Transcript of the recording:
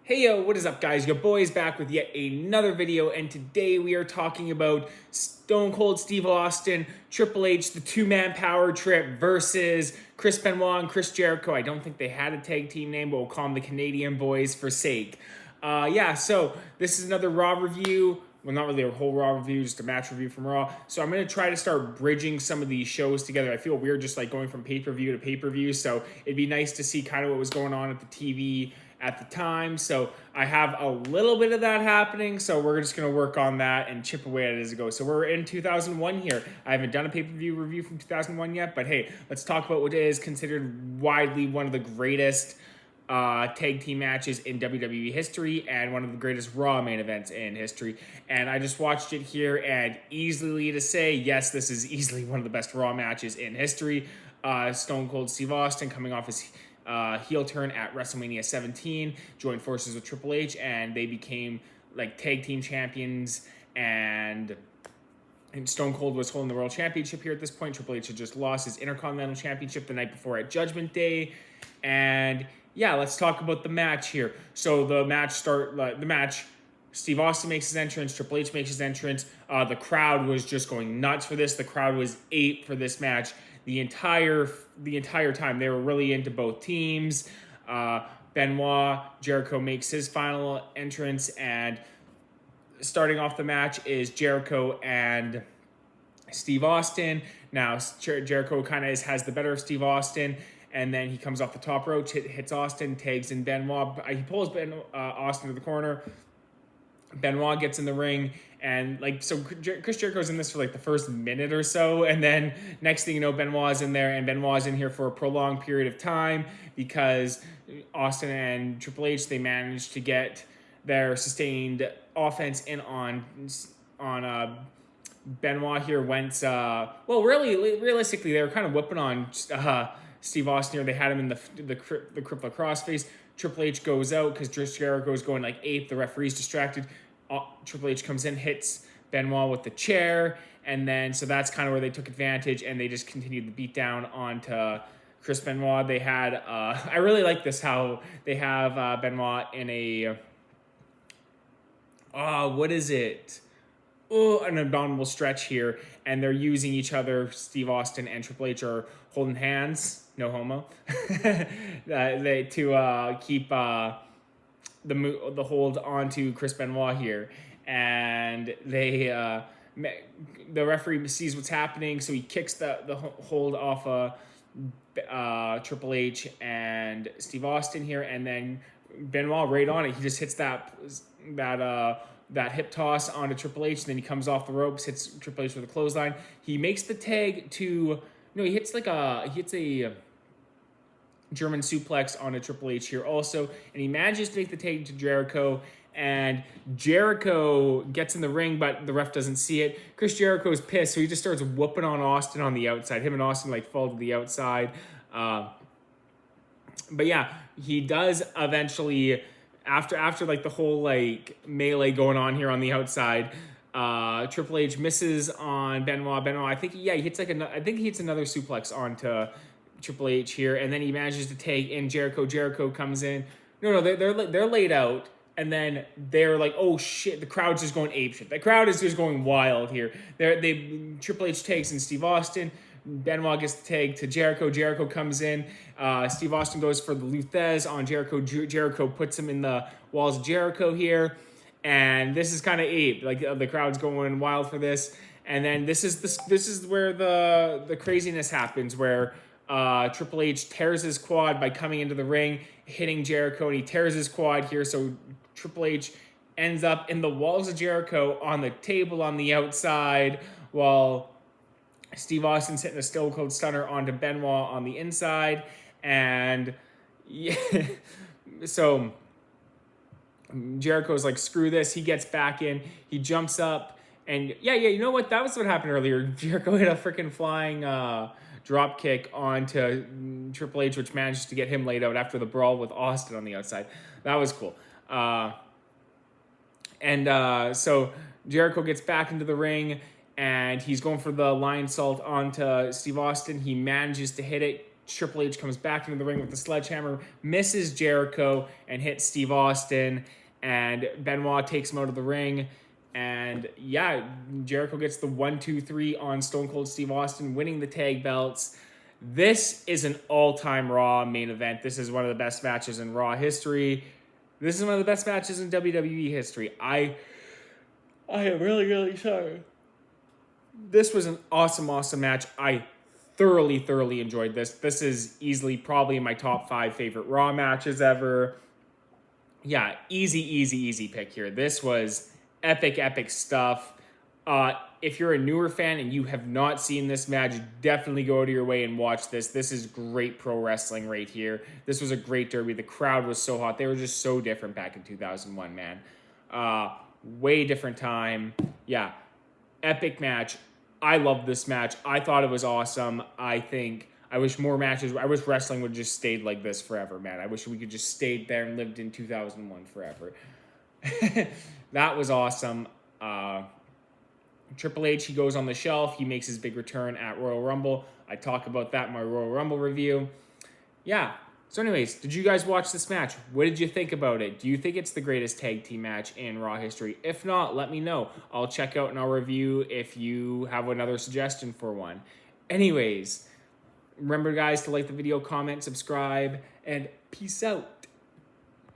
Hey yo, what is up guys? Your boy is back with yet another video, and today we are talking about Stone Cold Steve Austin, Triple H, the two-man power trip versus Chris Benoit and Chris Jericho. I don't think they had a tag team name, but we'll call them the Canadian Boys for sake. So this is another Raw review. Well, not really a whole Raw review, just a match review from Raw. So I'm going to try to start bridging some of these shows together. I feel weird just like going from pay-per-view to pay-per-view, so it'd be nice to see kind of what was going on at the TV at the time. So I have a little bit of that happening, so we're just going to work on that and chip away at it as it goes. So we're in 2001 here. I haven't done a pay-per-view review from 2001 yet, but hey, let's talk about what is considered widely one of the greatest tag team matches in WWE history and one of the greatest Raw main events in history. And I just watched it here, and easily to say, yes, this is easily one of the best Raw matches in history. Stone Cold Steve Austin coming off his heel turn at WrestleMania 17, joined forces with Triple H, and they became like tag team champions, and Stone Cold was holding the World Championship here at this point. Triple H had just lost his Intercontinental Championship the night before at Judgment Day. And yeah, let's talk about the match here. So the match, Steve Austin makes his entrance, Triple H makes his entrance. The crowd was just going nuts for this. The crowd was ape for this match the entire time. They were really into both teams. Benoit, Jericho makes his final entrance, and starting off the match is Jericho and Steve Austin. Now Jericho kind of has the better of Steve Austin, and then he comes off the top rope, hits Austin, tags in Benoit. He pulls Austin to the corner. Benoit gets in the ring, and Chris Jericho's in this for like the first minute or so, and then next thing you know, Benoit's in there, and Benoit's in here for a prolonged period of time because Austin and Triple H, they managed to get their sustained offense in on Benoit here. Realistically, they were kind of whipping on Steve Austin here. They had him in the crippler crossface. Triple H goes out because Jericho's going like ape. The referee's distracted. Triple H comes in, hits Benoit with the chair, and then so that's kind of where they took advantage, and they just continued the beat down onto Chris Benoit. They had I really like this, how they have Benoit in a what is it? An abdominal stretch here, and they're using each other. Steve Austin and Triple H are holding hands, no homo, to keep the hold onto Chris Benoit here, and the referee sees what's happening, so he kicks the hold off Triple H and Steve Austin here, and then Benoit right on it. He just hits that hip toss onto Triple H, and then he comes off the ropes, hits Triple H with a clothesline. He makes the tag to he hits a German suplex onto Triple H here also, and he manages to make the tag to Jericho, and Jericho gets in the ring, but the ref doesn't see it. Chris Jericho's pissed, so he just starts whooping on Austin on the outside. Him and Austin fall to the outside. But yeah, he does eventually, after the whole melee going on here on the outside, Triple H misses on Benoit. I think he hits another suplex onto Triple H here, and then he manages to take in Jericho. Jericho comes in. They're laid out, and then they're like, oh shit, the crowd's just going apeshit. The crowd is just going wild here. Triple H takes in Steve Austin. Benoit gets the tag to Jericho. Jericho comes in. Steve Austin goes for the Lou Thesz on Jericho. Jericho puts him in the walls of Jericho here, and this is kind of ape. The crowd's going wild for this, and then this is where the craziness happens, where Triple H tears his quad by coming into the ring, hitting Jericho, and he tears his quad here. So Triple H ends up in the walls of Jericho on the table on the outside, while Steve Austin's hitting a Stone Cold Stunner onto Benoit on the inside. And yeah, so Jericho's like, screw this. He gets back in. He jumps up. And yeah, you know what? That was what happened earlier. Jericho hit a freaking flying drop kick onto Triple H, which manages to get him laid out after the brawl with Austin on the outside. That was cool. So Jericho gets back into the ring, and he's going for the lion salt onto Steve Austin. He manages to hit it. Triple H comes back into the ring with the sledgehammer, misses Jericho, and hits Steve Austin. And Benoit takes him out of the ring. And yeah, Jericho gets the 1-2-3 on Stone Cold Steve Austin, winning the tag belts. This is an all-time Raw main event. This is one of the best matches in Raw history. This is one of the best matches in WWE history. I am really, really sorry. This was an awesome, awesome match. I thoroughly, thoroughly enjoyed this. This is easily probably my top 5 favorite Raw matches ever. Yeah, easy pick here. This was epic, epic stuff. If you're a newer fan and you have not seen this match, definitely go out of your way and watch this. This is great pro wrestling right here. This was a great derby. The crowd was so hot. They were just so different back in 2001, man. Way different time. Yeah, epic match. I love this match. I thought it was awesome. I wish more matches. I wish wrestling would just stayed like this forever, man. I wish we could just stayed there and lived in 2001 forever. That was awesome. Triple H, he goes on the shelf. He makes his big return at Royal Rumble. I talk about that in my Royal Rumble review. Yeah. So anyways, did you guys watch this match? What did you think about it? Do you think it's the greatest tag team match in Raw history? If not, let me know. I'll check out and I'll review if you have another suggestion for one. Anyways, remember guys to like the video, comment, subscribe, and peace out.